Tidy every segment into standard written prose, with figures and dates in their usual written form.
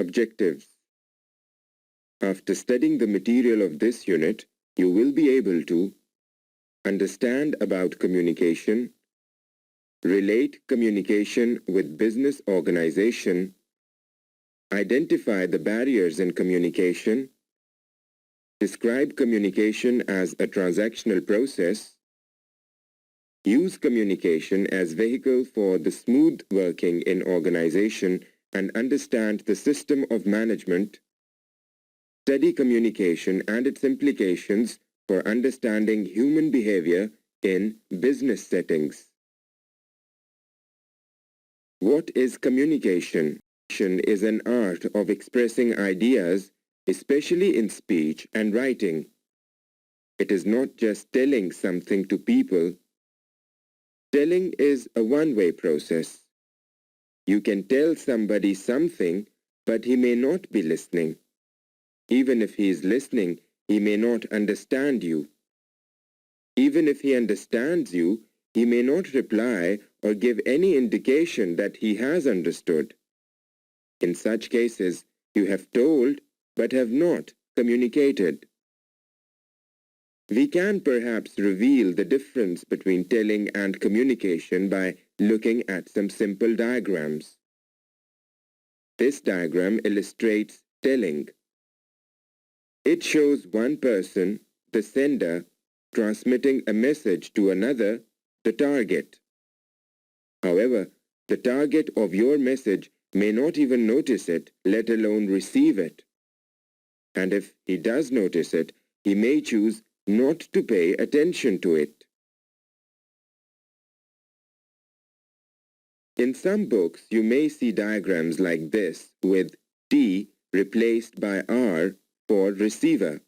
Objectives. After studying the material of this unit, you will be able to understand about communication, relate communication with business organization, identify the barriers in communication, describe communication as a transactional process, use communication as vehicle for the smooth working in organization and understand the system of management, study communication and its implications for understanding human behavior in business settings. What is communication? Communication is an art of expressing ideas, especially in speech and writing. It is not just telling something to people. Telling is a one-way process. You can tell somebody something, but he may not be listening. Even if he is listening, he may not understand you. Even if he understands you, he may not reply or give any indication that he has understood. In such cases, you have told but have not communicated. We can perhaps reveal the difference between telling and communication by looking at some simple diagrams. This diagram illustrates telling. It shows one person, the sender, transmitting a message to another, the target. However, the target of your message may not even notice it, let alone receive it. And if he does notice it, he may choose not to pay attention to it. In some books, you may see diagrams like this with T replaced by R for receiver.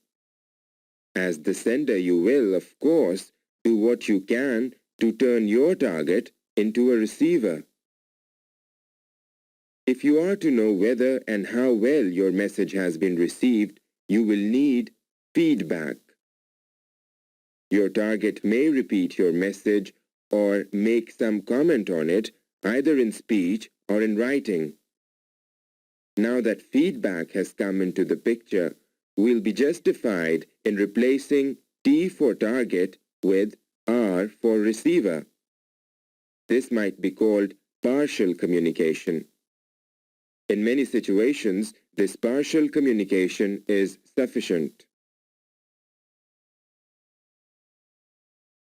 As the sender, you will, of course, do what you can to turn your target into a receiver. If you are to know whether and how well your message has been received, you will need feedback. Your target may repeat your message or make some comment on it, either in speech or in writing. Now that feedback has come into the picture, we'll be justified in replacing T for target with R for receiver. This might be called partial communication. In many situations, this partial communication is sufficient.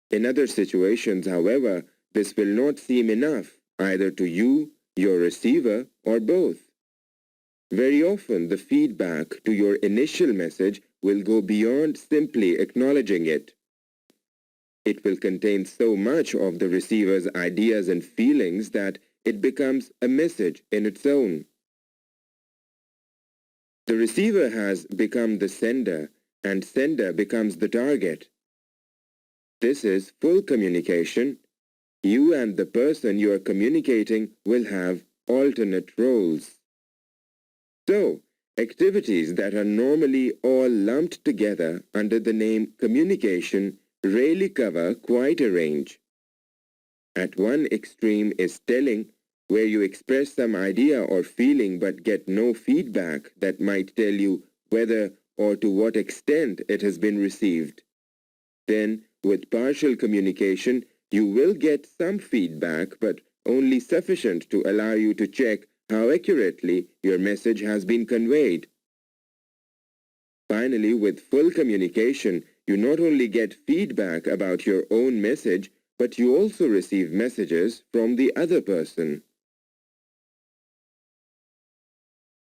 In other situations, however, this will not seem enough, either to you, your receiver, or both. Very often, the feedback to your initial message will go beyond simply acknowledging it. It will contain so much of the receiver's ideas and feelings that it becomes a message in its own. The receiver has become the sender, and sender becomes the target. This is full communication. You and the person you are communicating will have alternate roles. So, activities that are normally all lumped together under the name communication rarely cover quite a range. At one extreme is telling, where you express some idea or feeling but get no feedback that might tell you whether or to what extent it has been received. Then, with partial communication, you will get some feedback but only sufficient to allow you to check how accurately your message has been conveyed. Finally, with full communication, you not only get feedback about your own message, but you also receive messages from the other person.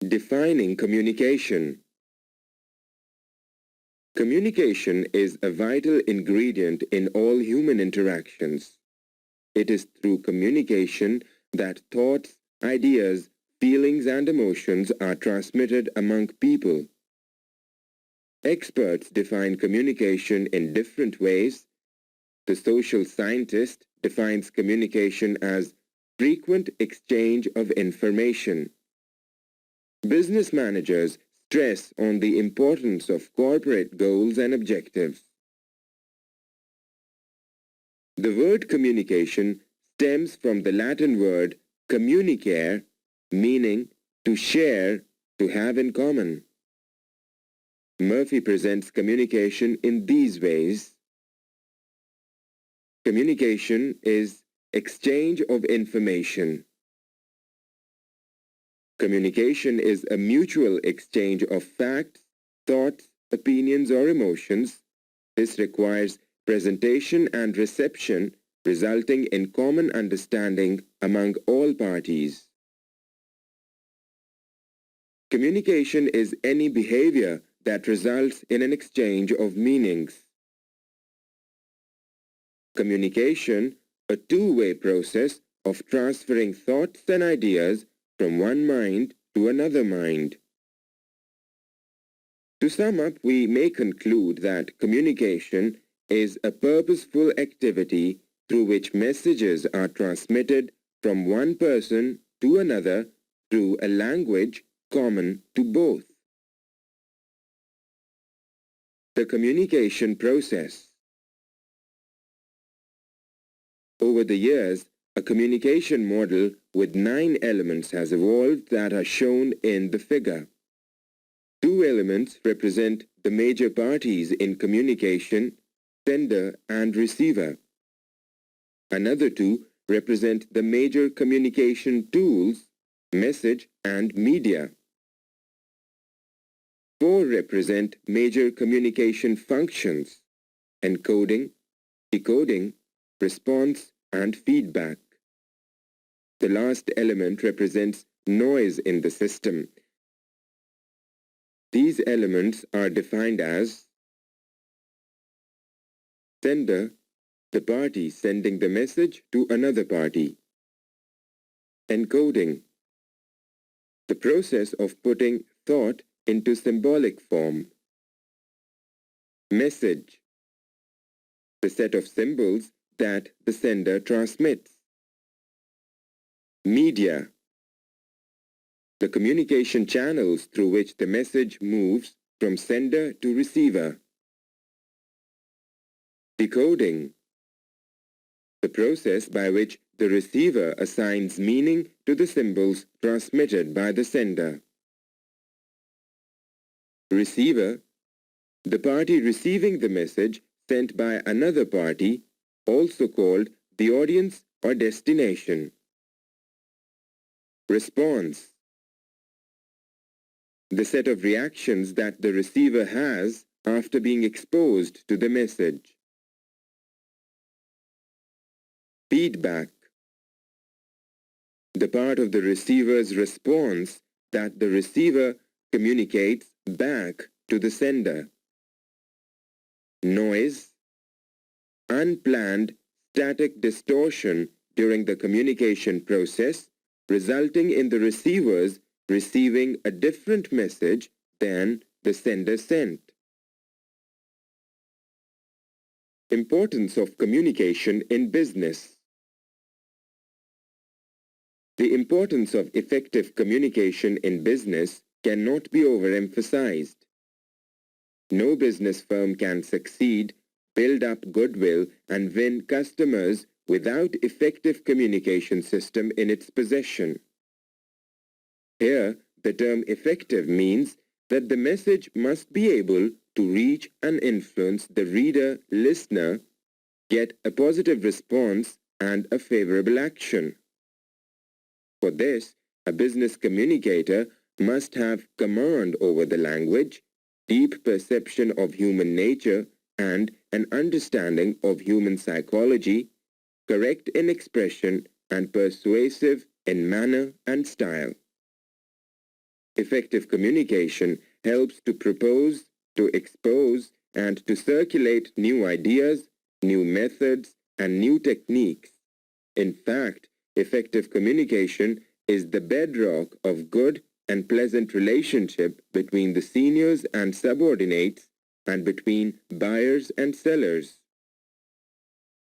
Defining communication. Communication is a vital ingredient in all human interactions. It is through communication that thoughts, ideas, feelings and emotions are transmitted among people. Experts define communication in different ways. The social scientist defines communication as frequent exchange of information. Business managers stress on the importance of corporate goals and objectives. The word communication stems from the Latin word communicare, meaning to share, to have in common. Murphy presents communication in these ways. Communication is exchange of information. Communication is a mutual exchange of facts, thoughts, opinions, or emotions. This requires presentation and reception, resulting in common understanding among all parties. Communication is any behavior that results in an exchange of meanings. Communication, a two-way process of transferring thoughts and ideas from one mind to another mind. To sum up, we may conclude that communication is a purposeful activity through which messages are transmitted from one person to another through a language common to both. The communication process. Over the years, a communication model with 9 elements has evolved that are shown in the figure. 2 elements represent the major parties in communication, sender and receiver. Another 2 represent the major communication tools, message and media. 4 represent major communication functions, encoding, decoding, response and feedback. The last element represents noise in the system. These elements are defined as sender, the party sending the message to another party. Encoding, the process of putting thought into symbolic form. Message, the set of symbols that the sender transmits. Media, the communication channels through which the message moves from sender to receiver. Decoding, the process by which the receiver assigns meaning to the symbols transmitted by the sender. Receiver, the party receiving the message sent by another party, also called the audience or destination. Response, the set of reactions that the receiver has after being exposed to the message. Feedback, the part of the receiver's response that the receiver communicates back to the sender. Noise, unplanned static distortion during the communication process, resulting in the receivers receiving a different message than the sender sent. Importance of communication in business. The importance of effective communication in business cannot be overemphasized. No business firm can succeed, build up goodwill, and win customers without effective communication system in its possession. Here, the term effective means that the message must be able to reach and influence the reader-listener, get a positive response and a favorable action. For this, a business communicator must have command over the language, deep perception of human nature, and an understanding of human psychology, correct in expression and persuasive in manner and style. Effective communication helps to propose, to expose, and to circulate new ideas, new methods, and new techniques. In fact, effective communication is the bedrock of good and pleasant relationship between the seniors and subordinates and between buyers and sellers.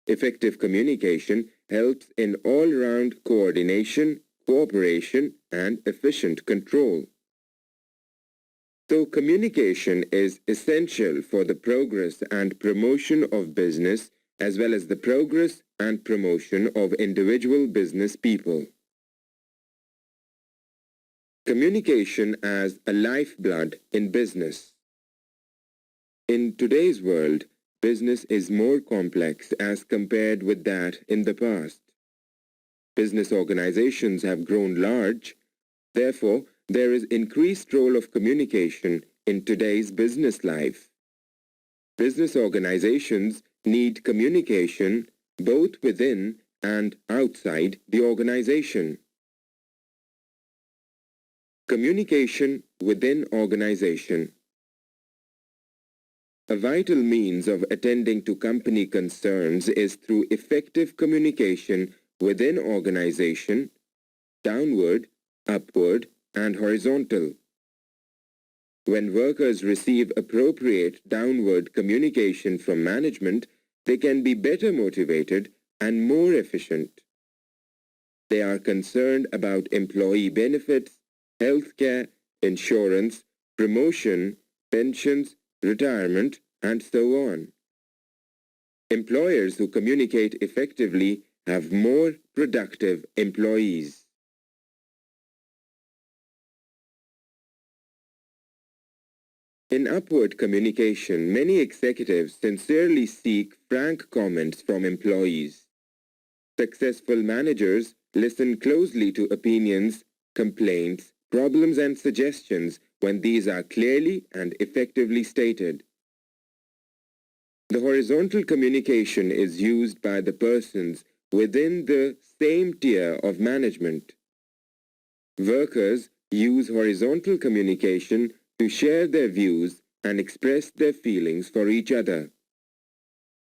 Effective communication helps in all-round coordination, cooperation, and efficient control. So communication is essential for the progress and promotion of business as well as the progress and promotion of individual business people. Communication as a lifeblood in business. In today's world, business is more complex as compared with that in the past. Business organizations have grown large. Therefore, there is increased role of communication in today's business life. Business organizations need communication both within and outside the organization. Communication within organization. A vital means of attending to company concerns is through effective communication within organization, downward, upward, and horizontal. When workers receive appropriate downward communication from management, they can be better motivated and more efficient. They are concerned about employee benefits, healthcare, insurance, promotion, pensions, retirement, and so on. Employers who communicate effectively have more productive employees. In upward communication, many executives sincerely seek frank comments from employees. Successful managers listen closely to opinions, complaints, problems, and suggestions when these are clearly and effectively stated. The horizontal communication is used by the persons within the same tier of management. Workers use horizontal communication to share their views and express their feelings for each other.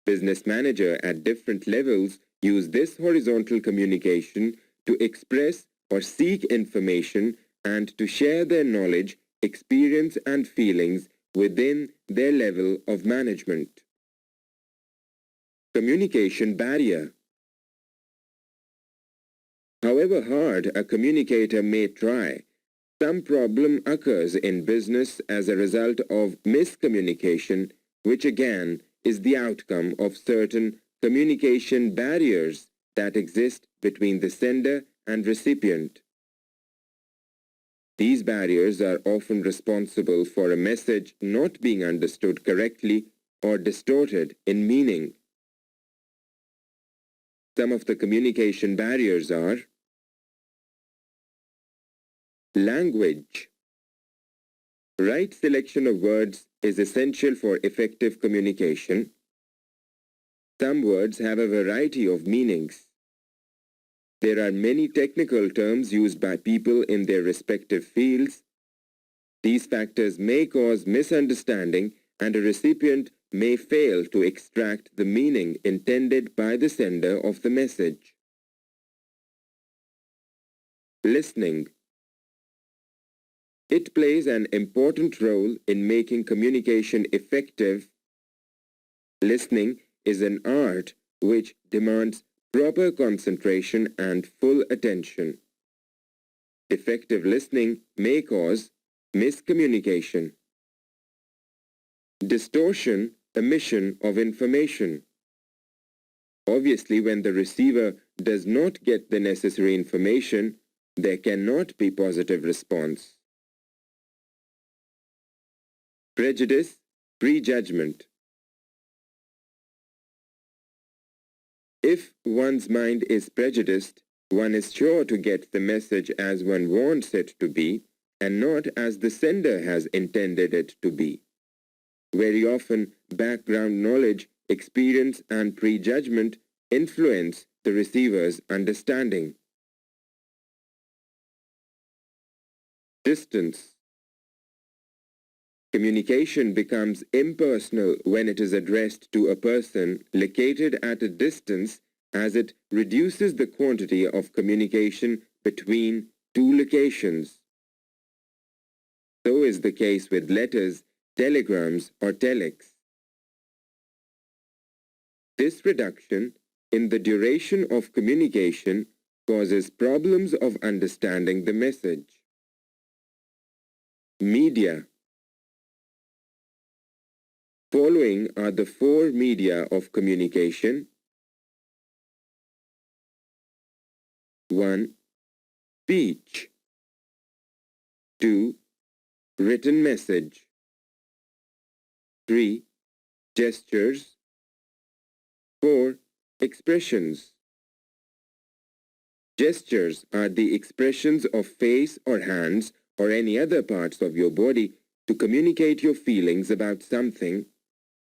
Business managers at different levels use this horizontal communication to express or seek information and to share their knowledge, experience, and feelings within their level of management. Communication barrier. However hard a communicator may try, some problem occurs in business as a result of miscommunication, which again is the outcome of certain communication barriers that exist between the sender and recipient. These barriers are often responsible for a message not being understood correctly or distorted in meaning. Some of the communication barriers are: language. Right selection of words is essential for effective communication. Some words have a variety of meanings. There are many technical terms used by people in their respective fields. These factors may cause misunderstanding, and a recipient may fail to extract the meaning intended by the sender of the message. Listening. It plays an important role in making communication effective. Listening is an art which demands proper concentration and full attention. Effective listening may cause miscommunication. Distortion, omission of information. Obviously, when the receiver does not get the necessary information, there cannot be positive response. Prejudice, prejudgment. If one's mind is prejudiced, one is sure to get the message as one wants it to be, and not as the sender has intended it to be. Very often, background knowledge, experience, and prejudgment influence the receiver's understanding. Distance. Communication becomes impersonal when it is addressed to a person located at a distance, as it reduces the quantity of communication between two locations. So is the case with letters, telegrams, or telex. This reduction in the duration of communication causes problems of understanding the message. Media. Following are the four media of communication. 1. Speech. 2. Written message. 3. Gestures. 4. Expressions. Gestures are the expressions of face or hands or any other parts of your body to communicate your feelings about something.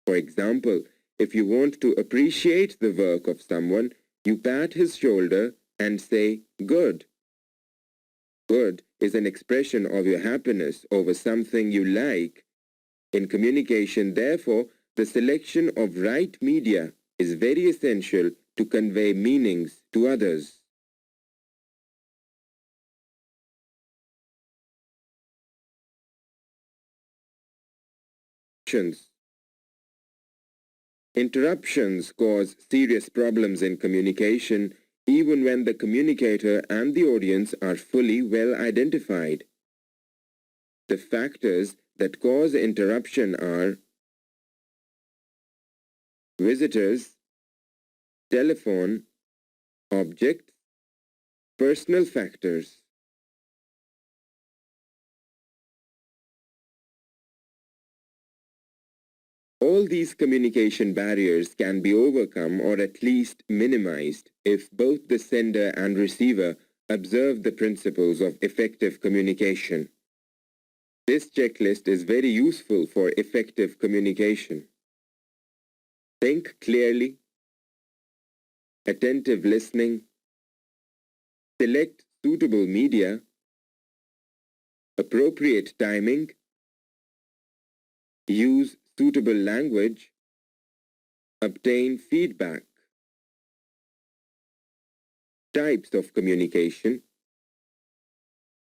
For example, if you want to appreciate the work of someone, you pat his shoulder and say, "Good." Good is an expression of your happiness over something you like. In communication, therefore, the selection of right media is very essential to convey meanings to others. Interruptions cause serious problems in communication even when the communicator and the audience are fully well identified. The factors that cause interruption are visitors, telephone, objects, personal factors. All these communication barriers can be overcome or at least minimized if both the sender and receiver observe the principles of effective communication. This checklist is very useful for effective communication. Think clearly, attentive listening, select suitable media, appropriate timing, use suitable language, obtain feedback. Types of communication.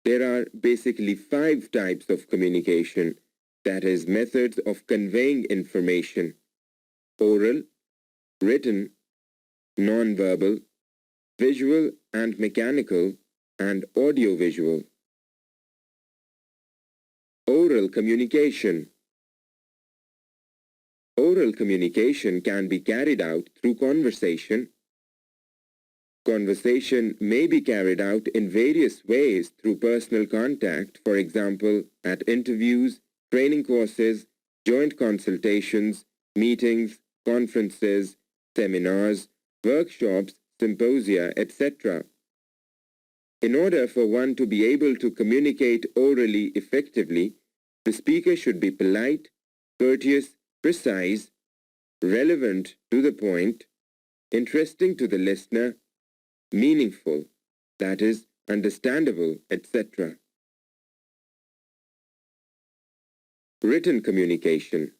There are basically 5 types of communication, that is, methods of conveying information: oral, written, nonverbal, visual and mechanical, and audiovisual. Oral communication. Oral communication can be carried out through conversation. Conversation may be carried out in various ways through personal contact, for example, at interviews, training courses, joint consultations, meetings, conferences, seminars, workshops, symposia, etc. In order for one to be able to communicate orally effectively, the speaker should be polite, courteous, precise, relevant to the point, interesting to the listener, meaningful, that is, understandable, etc. Written communication.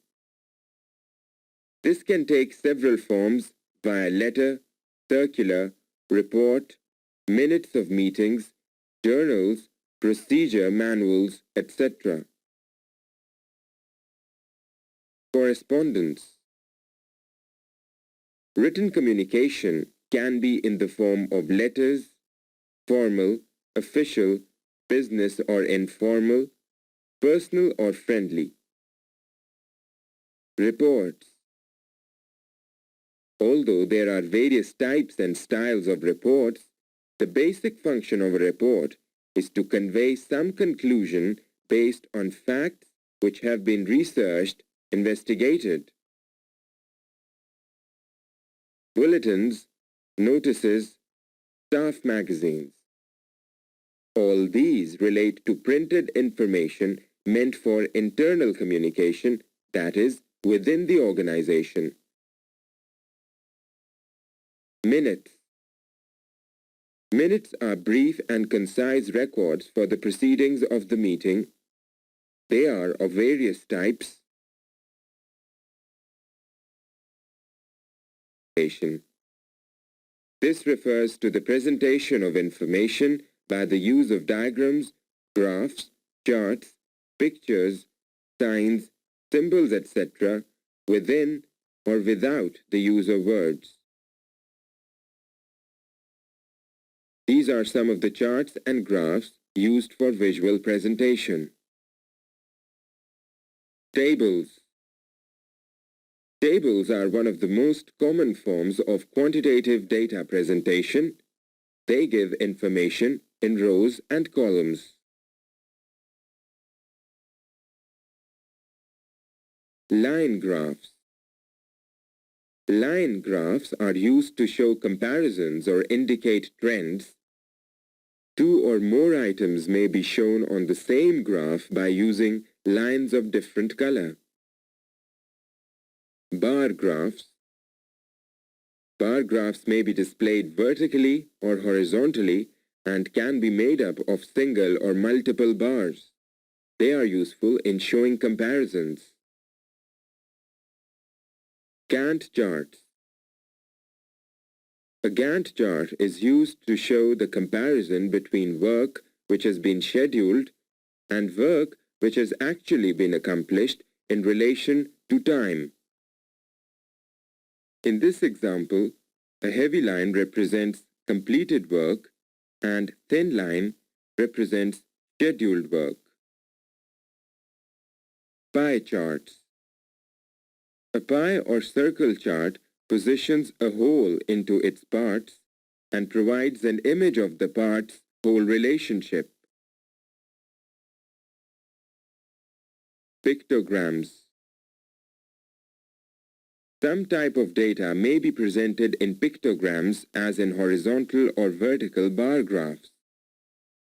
This can take several forms via letter, circular, report, minutes of meetings, journals, procedure manuals, etc. Correspondence. Written communication can be in the form of letters, formal, official, business or informal, personal or friendly. Reports. Although there are various types and styles of reports, the basic function of a report is to convey some conclusion based on facts which have been researched, investigated. Bulletins, notices, staff magazines. All these relate to printed information meant for internal communication, that is, within the organization. Minutes. Minutes are brief and concise records for the proceedings of the meeting. They are of various types. This refers to the presentation of information by the use of diagrams, graphs, charts, pictures, signs, symbols, etc., within or without the use of words. These are some of the charts and graphs used for visual presentation. Tables. Tables are one of the most common forms of quantitative data presentation. They give information in rows and columns. line graphs. Line graphs are used to show comparisons or indicate trends. Two or more items may be shown on the same graph by using lines of different color. Bar graphs. Bar graphs may be displayed vertically or horizontally and can be made up of single or multiple bars. They are useful in showing comparisons. Gantt charts. A Gantt chart is used to show the comparison between work which has been scheduled and work which has actually been accomplished in relation to time. In this example, a heavy line represents completed work and thin line represents scheduled work. Pie charts. A pie or circle chart positions a whole into its parts and provides an image of the parts' whole relationship. Pictograms. Some type of data may be presented in pictograms as in horizontal or vertical bar graphs.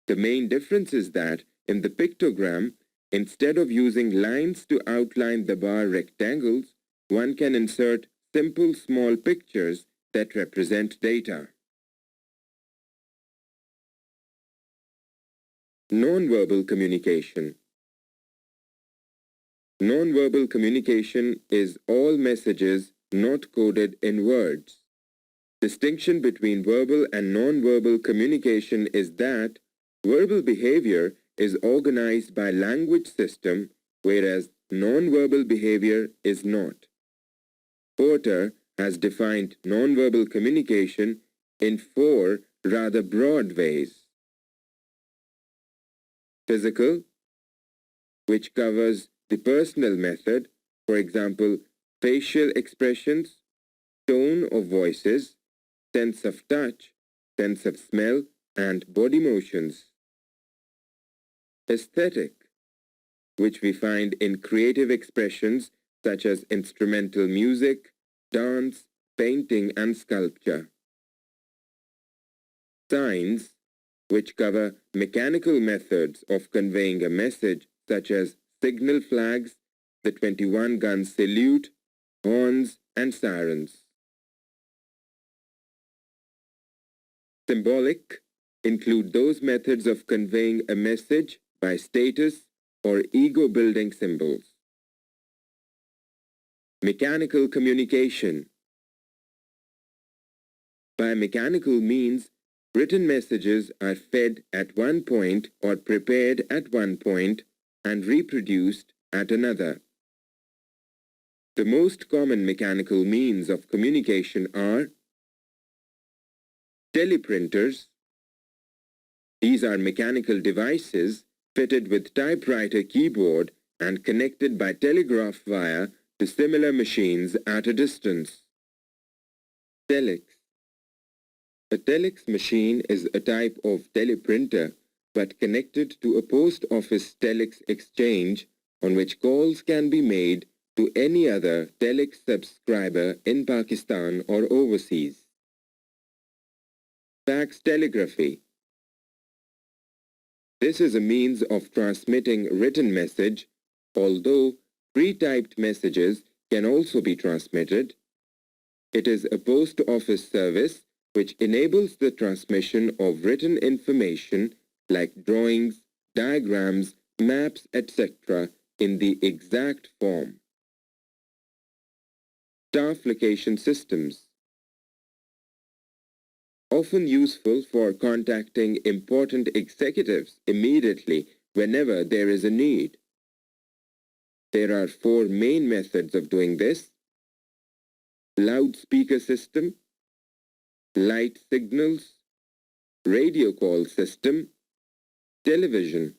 The main difference is that in the pictogram, instead of using lines to outline the bar rectangles, one can insert simple small pictures that represent data. Nonverbal communication. Nonverbal communication is all messages not coded in words. Distinction between verbal and nonverbal communication is that verbal behavior is organized by language system, whereas nonverbal behavior is not. Porter has defined nonverbal communication in 4 rather broad ways. Physical, which covers the personal method, for example, facial expressions, tone of voices, sense of touch, sense of smell, and body motions. Aesthetic, which we find in creative expressions such as instrumental music, dance, painting, and sculpture. Signs, which cover mechanical methods of conveying a message such as signal flags, the 21-gun salute, horns, and sirens. Symbolic include those methods of conveying a message by status or ego-building symbols. Mechanical communication. By mechanical means, written messages are fed at one point or prepared at one point and reproduced at another. The most common mechanical means of communication are teleprinters. These are mechanical devices fitted with typewriter keyboard and connected by telegraph wire to similar machines at a distance. Telex. A telex machine is a type of teleprinter but connected to a post office telex exchange on which calls can be made to any other telex subscriber in Pakistan or overseas. Fax telegraphy. This is a means of transmitting written message, although pre-typed messages can also be transmitted. It is a post office service which enables the transmission of written information like drawings, diagrams, maps, etc. in the exact form. Staff location systems. Often useful for contacting important executives immediately whenever there is a need. There are 4 main methods of doing this: loudspeaker system, light signals, radio call system, television.